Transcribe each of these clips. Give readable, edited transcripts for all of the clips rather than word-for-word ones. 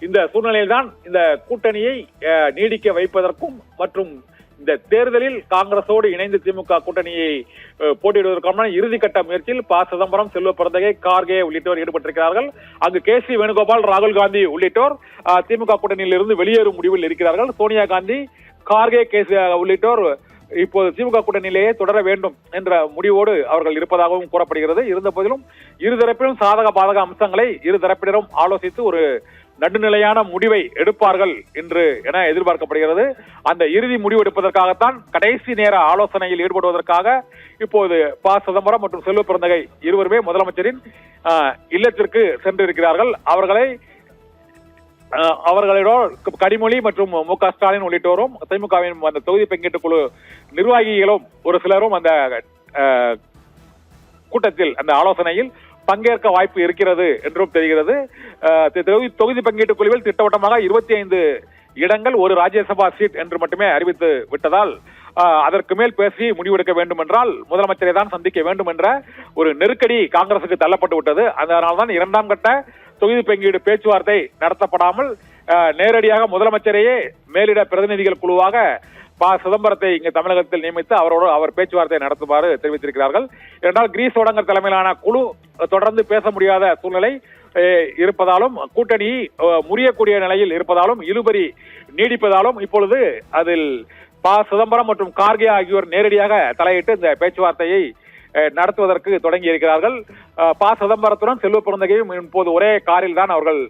இந்த சூழ்நிலையில் தான் இந்த கூட்டணியை நீடிக்க வைப்பதற்கும் மற்றும் இந்த தேர்தலில் காங்கிரஸோடு இணைந்து திமுக கூட்டணியை போட்டியிடுவதற்கான இறுதிக்கட்ட முயற்சியில் ப. சிதம்பரம், செல்வ பிறந்தகை, கார்கே உள்ளிட்டோர் ஈடுபட்டிருக்கிறார்கள். அங்கு கே.சி. வேணுகோபால், ராகுல் காந்தி உள்ளிட்டோர் திமுக கூட்டணியில் இருந்து வெளியேறும் முடிவில் இருக்கிறார்கள். சோனியா காந்தி, கார்கே, கே.சி. உள்ளிட்டோர் இப்போது திமுக கூட்டணியிலேயே தொடர வேண்டும் என்ற முடிவோடு அவர்கள் இருப்பதாகவும் கூறப்படுகிறது. இருந்த போதிலும் இருதரப்பிலும் சாதக பாதக அம்சங்களை இருதரப்பினரும் ஆலோசித்து ஒரு நடுநிலையான முடிவை எடுப்பார்கள் என்று என எதிர்பார்க்கப்படுகிறது. அந்த இறுதி முடிவு எடுப்பதற்காகத்தான் கடைசி நேர ஆலோசனையில் ஈடுபடுவதற்காக இப்போது ப. சிதம்பரம் மற்றும் செல்வ பிறந்தகை இருவருமே முதலமைச்சரின் இல்லத்திற்கு சென்றிருக்கிறார்கள். அவர்களோட கனிமொழி மற்றும் மு.க. ஸ்டாலின் உள்ளிட்டோரும் திமுகவின் அந்த தொகுதி பங்கீட்டு குழு நிர்வாகிகளும் ஒரு சிலரும் அந்த கூட்டத்தில் அந்த ஆலோசனையில் பங்கேற்க வாய்ப்பு இருக்கிறது என்றும் தெரிகிறது. தொகுதி பங்கீட்டு குழுவில் திட்டவட்டமாக 25 இடங்கள், ஒரு ராஜ்யசபா சீட் என்று மட்டுமே அறிவித்து விட்டதால் அதற்கு மேல் பேசி முடிவெடுக்க வேண்டும் என்றால் முதலமைச்சரை தான் சந்திக்க வேண்டும் என்ற ஒரு நெருக்கடி காங்கிரசுக்கு தள்ளப்பட்டு விட்டது. அதனால்தான் 2ஆம் கட்ட தொகுதி பங்கீடு பேச்சுவார்த்தை நடத்தப்படாமல் நேரடியாக முதலமைச்சரையே மேலிட பிரதிநிதிகள் குழுவாக ப. சிதம்பரத்தை இங்கு தமிழகத்தில் நியமித்து அவர் பேச்சுவார்த்தை நடத்துமாறு தெரிவித்திருக்கிறார்கள். இரண்டால் கிரீஸ் ஓடங்கர் தலைமையிலான குழு தொடர்ந்து பேச முடியாத சூழ்நிலை இருப்பதாலும் கூட்டணி முறியக்கூடிய நிலையில் இருப்பதாலும் இழுபறி நீடிப்பதாலும் இப்பொழுது அதில் ப. சிதம்பரம் மற்றும் கார்கே ஆகியோர் நேரடியாக தலையிட்டு இந்த பேச்சுவார்த்தையை நடத்துவதற்கு தொடங்கி இருக்கிறார்கள். ப. சிதம்பரத்துடன் செல்வ பிறந்தகையும் இப்போது ஒரே காரில் தான் அவர்கள்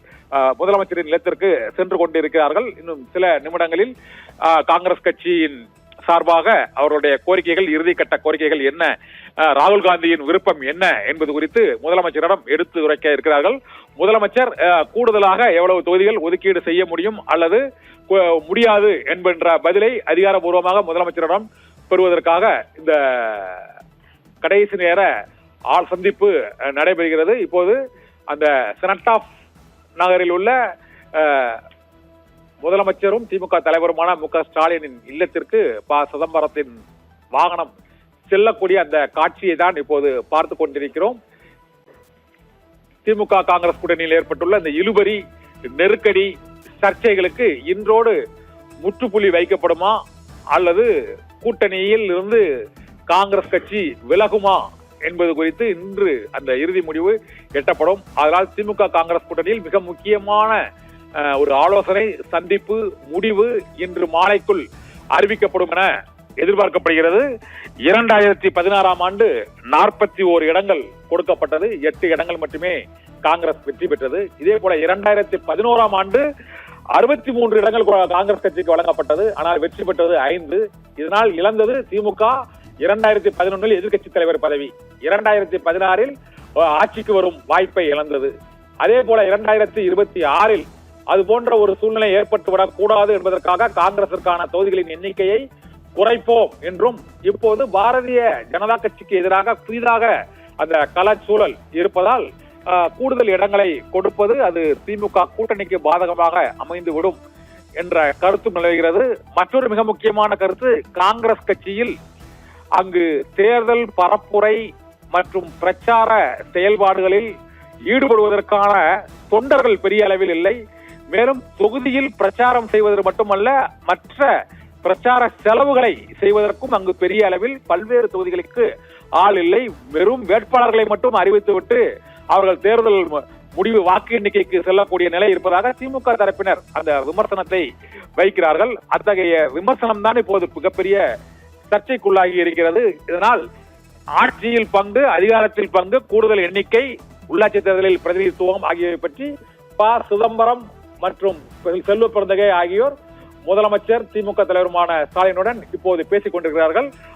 முதலமைச்சரின் இல்லத்திற்கு சென்று கொண்டிருக்கிறார்கள். இன்னும் சில நிமிடங்களில் காங்கிரஸ் கட்சியின் சார்பாக அவருடைய கோரிக்கைகள், இறுதிக்கட்ட கோரிக்கைகள் என்ன, ராகுல் காந்தியின் விருப்பம் என்ன என்பது குறித்து முதலமைச்சரிடம் எடுத்து உரைக்க இருக்கிறார்கள். முதலமைச்சர் கூடுதலாக எவ்வளவு தொகுதிகள் ஒதுக்கீடு செய்ய முடியும் அல்லது முடியாது என்கின்ற பதிலை அதிகாரப்பூர்வமாக முதலமைச்சரிடம் பெறுவதற்காக இந்த கடைசி நேர சந்திப்பு நடைபெறுகிறது. இப்போது அந்த செனட் ஆஃப் நகரில் உள்ள முதலமைச்சரும் திமுக தலைவருமான மு.க. ஸ்டாலினின் இல்லத்திற்கு ப. சிதம்பரத்தின் வாகனம் செல்லக்கூடிய அந்த காட்சியை தான் இப்போது பார்த்து கொண்டிருக்கிறோம். திமுக காங்கிரஸ் கூட்டணியில் ஏற்பட்டுள்ள இந்த இழுபறி, நெருக்கடி, சர்ச்சைகளுக்கு இன்றோடு முற்றுப்புள்ளி வைக்கப்படுமா அல்லது கூட்டணியில் இருந்து காங்கிரஸ் கட்சி விலகுமா என்பது குறித்து இன்று அந்த இறுதி முடிவு எட்டப்படும். அதனால் திமுக காங்கிரஸ் கூட்டணியில் மிக முக்கியமான ஒரு ஆலோசனை சந்திப்பு முடிவு இன்று மாலைக்குள் அறிவிக்கப்படும் என எதிர்பார்க்கப்படுகிறது. 2016ஆம் ஆண்டு 41 இடங்கள் கொடுக்கப்பட்டது, 8 இடங்கள் மட்டுமே காங்கிரஸ் வெற்றி பெற்றது. இதே போல 2011ஆம் ஆண்டு 63 இடங்கள் காங்கிரஸ் கட்சிக்கு வழங்கப்பட்டது, ஆனால் வெற்றி பெற்றது 5. இதனால் இழந்தது திமுக 2011இல் எதிர்கட்சி தலைவர் பதவி, 2016இல் ஆட்சிக்கு வரும் வாய்ப்பை இழந்தது. அதே போல 2026இல் அது போன்ற ஒரு சூழ்நிலை ஏற்பட்டுவிடக் கூடாது என்பதற்காக காங்கிரசிற்கான தொகுதிகளின் எண்ணிக்கையை குறைப்போம் என்றும் இப்போது பாரதிய ஜனதா கட்சிக்கு எதிராக புதிதாக அந்த களச்சூழல் இருப்பதால் கூடுதல் இடங்களை கொடுப்பது அது திமுக கூட்டணிக்கு பாதகமாக அமைந்துவிடும் என்ற கருத்து நிலவுகிறது. மற்றொரு மிக முக்கியமான கருத்து, காங்கிரஸ் கட்சியில் அங்கு தேர்தல் பரப்புரை மற்றும் பிரச்சார செயல்பாடுகளில் ஈடுபடுவதற்கான தொண்டர்கள் பெரிய அளவில் இல்லை. மேலும் தொகுதியில் பிரச்சாரம் செய்வது மட்டுமல்ல, மற்ற பிரச்சார செலவுகளை செய்வதற்கும் அங்கு பெரிய அளவில் பல்வேறு தொகுதிகளுக்கு ஆள் இல்லை. வெறும் வேட்பாளர்களை மட்டும் அறிவித்துவிட்டு அவர்கள் தேர்தல் முடிவு வாக்கு எண்ணிக்கைக்கு செல்லக்கூடிய நிலை இருப்பதாக திமுக தரப்பினர் அந்த விமர்சனத்தை வைக்கிறார்கள். அத்தகைய விமர்சனம் தான் இப்போது மிகப்பெரிய சர்ச்சைக்குள்ளாகி இருக்கிறது. இதனால் ஆட்சியில் பங்கு, அதிகாரத்தில் பங்கு, கூடுதல் எண்ணிக்கை, உள்ளாட்சி தேர்தலில் பிரதிநிதித்துவம் ஆகியவை பற்றி ப. சிதம்பரம் மற்றும் செல்வ பிறந்தகை ஆகியோர் முதலமைச்சர் திமுக தலைவருமான ஸ்டாலினுடன் இப்போது பேசிக் கொண்டிருக்கிறார்கள்.